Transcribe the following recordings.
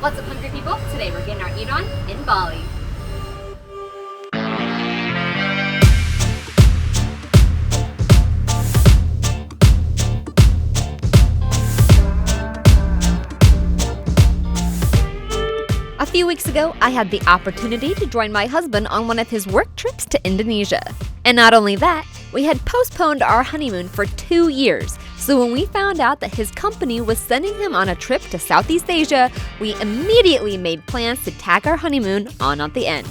What's up, hungry people? Today we're getting our eat on in Bali. A few weeks ago, I had the opportunity to join my husband on one of his work trips to Indonesia. And not only that, we had postponed our honeymoon for 2 years. So when we found out that his company was sending him on a trip to Southeast Asia, we immediately made plans to tack our honeymoon on at the end.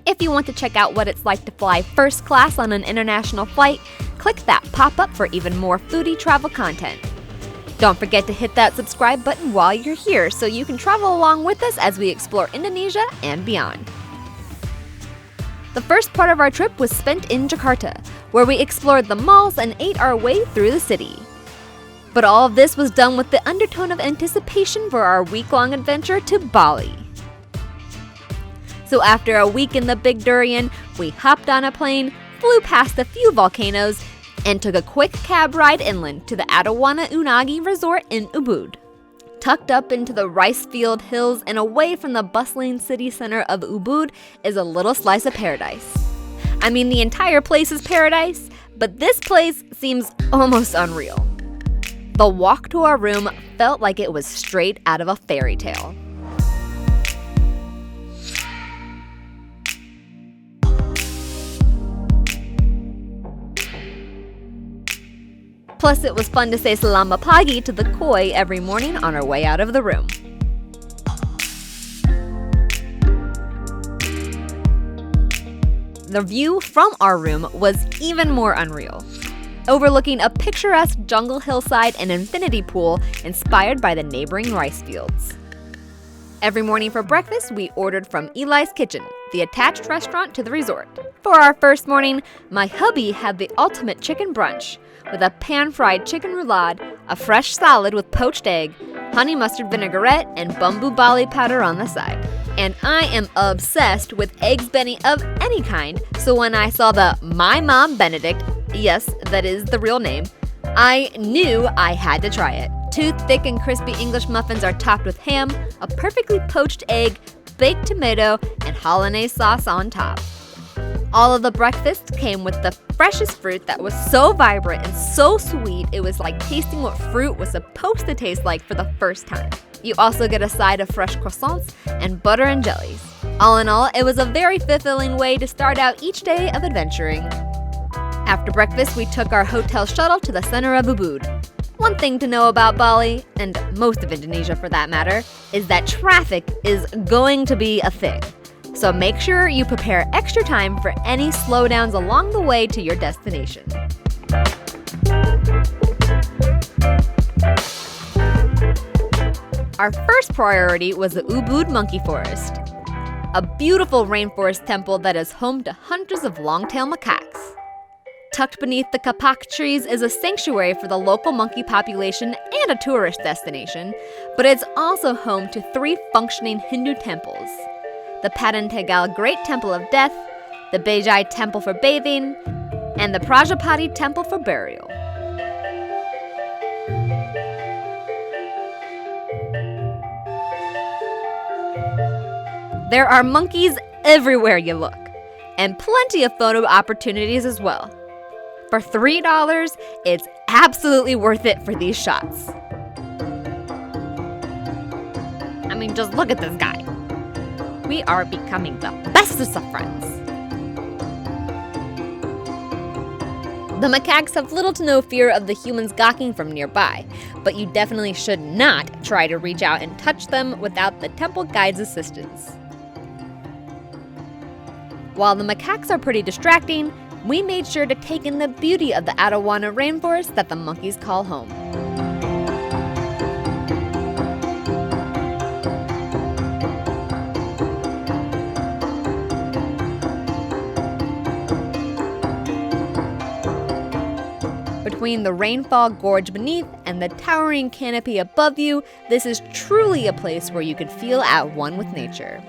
If you want to check out what it's like to fly first class on an international flight, click that pop-up for even more foodie travel content. Don't forget to hit that subscribe button while you're here so you can travel along with us as we explore Indonesia and beyond. The first part of our trip was spent in Jakarta, where we explored the malls and ate our way through the city. But all of this was done with the undertone of anticipation for our week-long adventure to Bali. So after a week in the Big Durian, we hopped on a plane, flew past a few volcanoes, and took a quick cab ride inland to the Adiwana Unagi resort in Ubud. Tucked up into the rice-field hills and away from the bustling city center of Ubud is a little slice of paradise. I mean, the entire place is paradise, but this place seems almost unreal. The walk to our room felt like it was straight out of a fairy tale. Plus, it was fun to say selamat pagi to the koi every morning on our way out of the room. The view from our room was even more unreal, overlooking a picturesque jungle hillside and infinity pool inspired by the neighboring rice fields. Every morning for breakfast, we ordered from Eli's Kitchen, the attached restaurant to the resort. For our first morning, my hubby had the ultimate chicken brunch, with a pan-fried chicken roulade, a fresh salad with poached egg, honey mustard vinaigrette, and bamboo Bali powder on the side. And I am obsessed with eggs benny of any kind, so when I saw the My Mom Benedict, yes, that is the real name, I knew I had to try it. 2 thick and crispy English muffins are topped with ham, a perfectly poached egg, baked tomato, and hollandaise sauce on top. All of the breakfast came with the freshest fruit that was so vibrant and so sweet it was like tasting what fruit was supposed to taste like for the first time. You also get a side of fresh croissants and butter and jellies. All in all, it was a very fulfilling way to start out each day of adventuring. After breakfast, we took our hotel shuttle to the center of Ubud. One thing to know about Bali, and most of Indonesia for that matter, is that traffic is going to be a thing. So make sure you prepare extra time for any slowdowns along the way to your destination. Our first priority was the Ubud Monkey Forest, a beautiful rainforest temple that is home to hundreds of long-tailed macaques. Tucked beneath the kapak trees is a sanctuary for the local monkey population and a tourist destination, but it's also home to 3 functioning Hindu temples: the Padantegal Great Temple of Death, the Bejai Temple for bathing, and the Prajapati Temple for burial. There are monkeys everywhere you look, and plenty of photo opportunities as well. For $3, it's absolutely worth it for these shots. I mean, just look at this guy. We are becoming the bestest of friends. The macaques have little to no fear of the humans gawking from nearby, but you definitely should not try to reach out and touch them without the temple guide's assistance. While the macaques are pretty distracting, we made sure to take in the beauty of the Adiwana rainforest that the monkeys call home. Between the rainfall gorge beneath and the towering canopy above you, this is truly a place where you can feel at one with nature.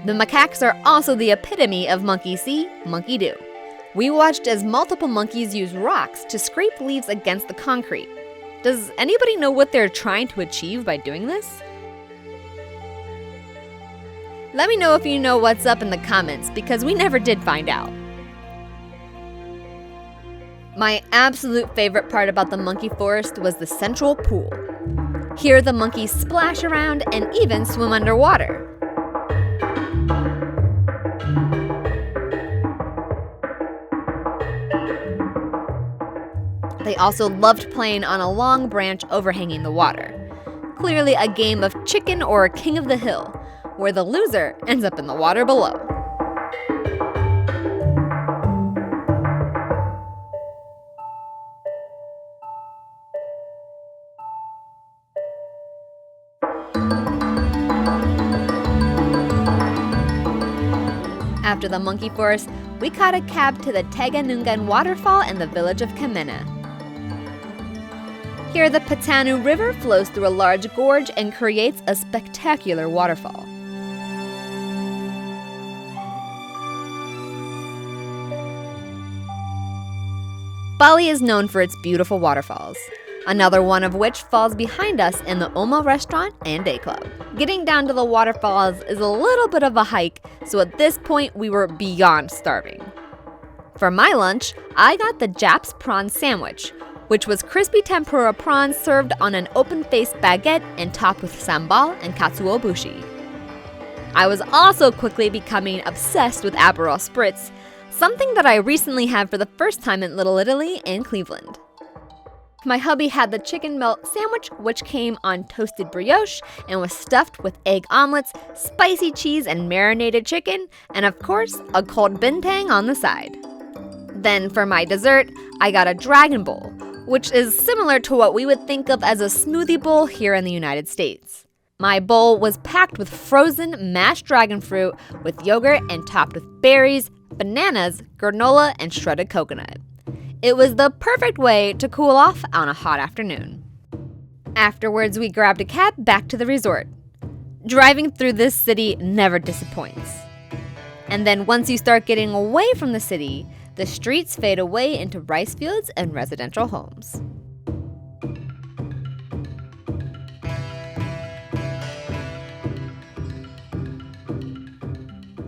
The macaques are also the epitome of monkey see, monkey do. We watched as multiple monkeys used rocks to scrape leaves against the concrete. Does anybody know what they're trying to achieve by doing this? Let me know if you know what's up in the comments, because we never did find out. My absolute favorite part about the monkey forest was the central pool. Here the monkeys splash around and even swim underwater. They also loved playing on a long branch overhanging the water. Clearly a game of chicken or king of the hill, where the loser ends up in the water below. After the monkey forest, we caught a cab to the Tegenungan Waterfall in the village of Kamena. Here, the Patanu River flows through a large gorge and creates a spectacular waterfall. Bali is known for its beautiful waterfalls, another one of which falls behind us in the Omma restaurant and day club. Getting down to the waterfalls is a little bit of a hike, so at this point we were beyond starving. For my lunch, I got the Japs prawn sandwich, which was crispy tempura prawns served on an open-faced baguette and topped with sambal and katsuobushi. I was also quickly becoming obsessed with Aperol Spritz, something that I recently had for the first time in Little Italy in Cleveland. My hubby had the chicken melt sandwich, which came on toasted brioche and was stuffed with egg omelets, spicy cheese and marinated chicken, and of course, a cold bintang on the side. Then for my dessert, I got a dragon bowl, which is similar to what we would think of as a smoothie bowl here in the United States. My bowl was packed with frozen mashed dragon fruit with yogurt and topped with berries, bananas, granola, and shredded coconut. It was the perfect way to cool off on a hot afternoon. Afterwards, we grabbed a cab back to the resort. Driving through this city never disappoints. And then once you start getting away from the city, the streets fade away into rice fields and residential homes.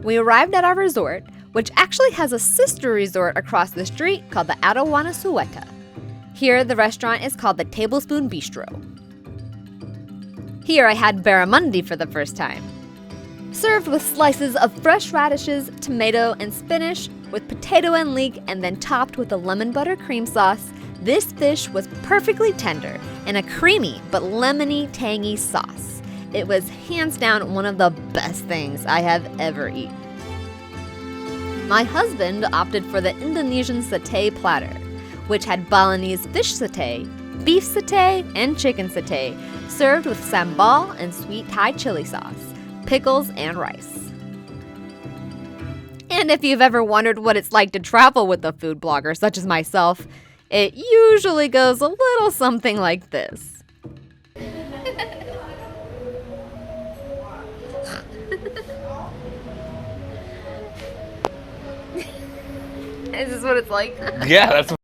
We arrived at our resort, which actually has a sister resort across the street called the Adiwana Suweta. Here, the restaurant is called the Tablespoon Bistro. Here I had barramundi for the first time. Served with slices of fresh radishes, tomato, and spinach, with potato and leek, and then topped with a lemon butter cream sauce, this fish was perfectly tender in a creamy but lemony, tangy sauce. It was hands down one of the best things I have ever eaten. My husband opted for the Indonesian satay platter, which had Balinese fish satay, beef satay, and chicken satay, served with sambal and sweet Thai chili sauce, pickles, and rice. And if you've ever wondered what it's like to travel with a food blogger such as myself, it usually goes a little something like this. Is this what it's like? Yeah, that's what...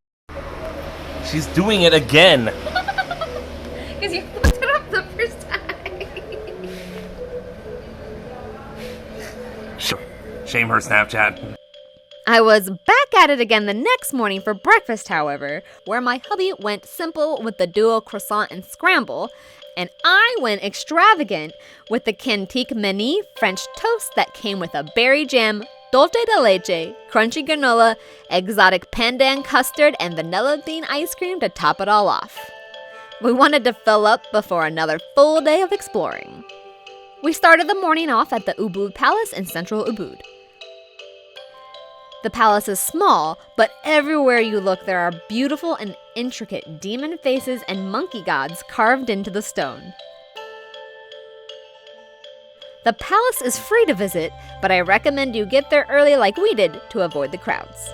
She's doing it again. Because you looked it up the first time. Shame her Snapchat. I was back at it again the next morning for breakfast, however, where my hubby went simple with the duo croissant and scramble, and I went extravagant with the Kentique Mini French toast that came with a berry jam, dulce de leche, crunchy granola, exotic pandan custard, and vanilla bean ice cream to top it all off. We wanted to fill up before another full day of exploring. We started the morning off at the Ubud Palace in central Ubud. The palace is small, but everywhere you look there are beautiful and intricate demon faces and monkey gods carved into the stone. The palace is free to visit, but I recommend you get there early like we did to avoid the crowds.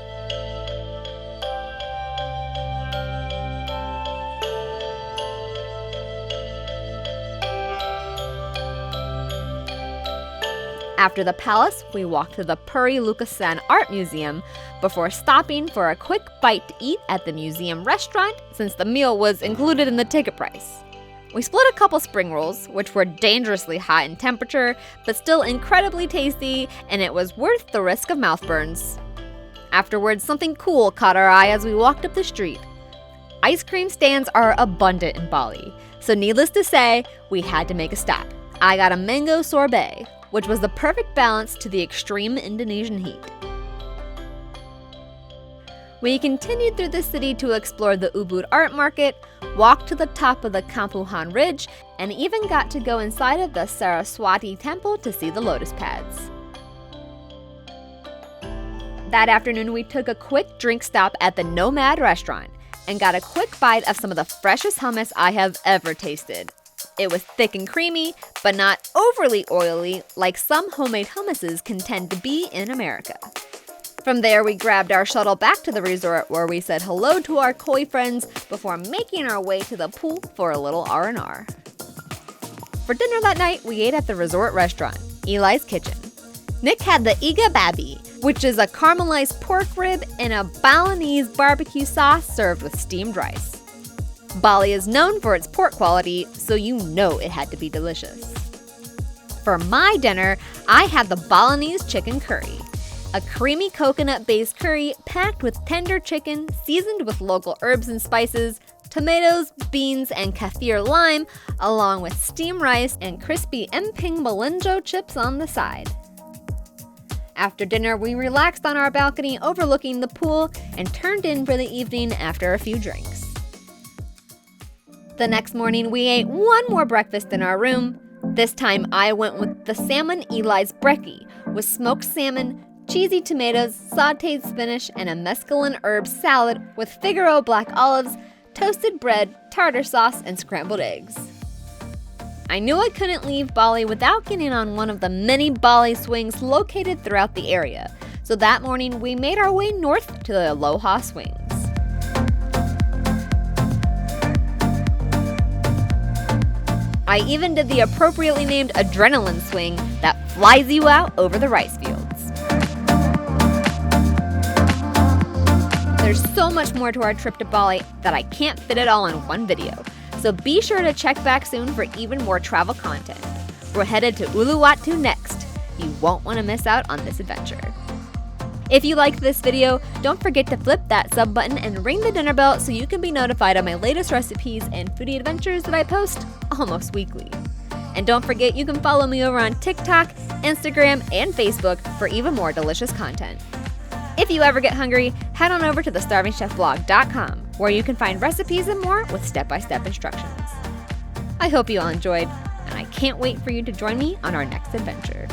After the palace, we walked to the Puri Lukisan Art Museum before stopping for a quick bite to eat at the museum restaurant since the meal was included in the ticket price. We split a couple spring rolls, which were dangerously hot in temperature, but still incredibly tasty, and it was worth the risk of mouth burns. Afterwards, something cool caught our eye as we walked up the street. Ice cream stands are abundant in Bali, so needless to say, we had to make a stop. I got a mango sorbet, which was the perfect balance to the extreme Indonesian heat. We continued through the city to explore the Ubud art market, walked to the top of the Kampuhan Ridge, and even got to go inside of the Saraswati temple to see the lotus pads. That afternoon, we took a quick drink stop at the Nomad restaurant and got a quick bite of some of the freshest hummus I have ever tasted. It was thick and creamy, but not overly oily like some homemade hummuses can tend to be in America. From there, we grabbed our shuttle back to the resort where we said hello to our koi friends before making our way to the pool for a little R&R. For dinner that night, we ate at the resort restaurant, Eli's Kitchen. Nick had the iga babi, which is a caramelized pork rib in a Balinese barbecue sauce served with steamed rice. Bali is known for its pork quality, so you know it had to be delicious. For my dinner, I had the Balinese chicken curry, a creamy coconut-based curry packed with tender chicken, seasoned with local herbs and spices, tomatoes, beans, and kaffir lime, along with steamed rice and crispy emping melinjo chips on the side. After dinner, we relaxed on our balcony overlooking the pool and turned in for the evening after a few drinks. The next morning, we ate one more breakfast in our room. This time, I went with the salmon Eli's brekkie, with smoked salmon, cheesy tomatoes, sautéed spinach, and a mescaline herb salad with Figaro black olives, toasted bread, tartar sauce, and scrambled eggs. I knew I couldn't leave Bali without getting on one of the many Bali swings located throughout the area, so that morning we made our way north to the Aloha Swings. I even did the appropriately named adrenaline swing that flies you out over the rice fields. There's so much more to our trip to Bali that I can't fit it all in one video, so be sure to check back soon for even more travel content. We're headed to Uluwatu next. You won't want to miss out on this adventure. If you liked this video, don't forget to flip that sub button and ring the dinner bell so you can be notified of my latest recipes and foodie adventures that I post almost weekly. And don't forget you can follow me over on TikTok, Instagram, and Facebook for even more delicious content. If you ever get hungry, head on over to thestarvingchefblog.com where you can find recipes and more with step-by-step instructions. I hope you all enjoyed, and I can't wait for you to join me on our next adventure.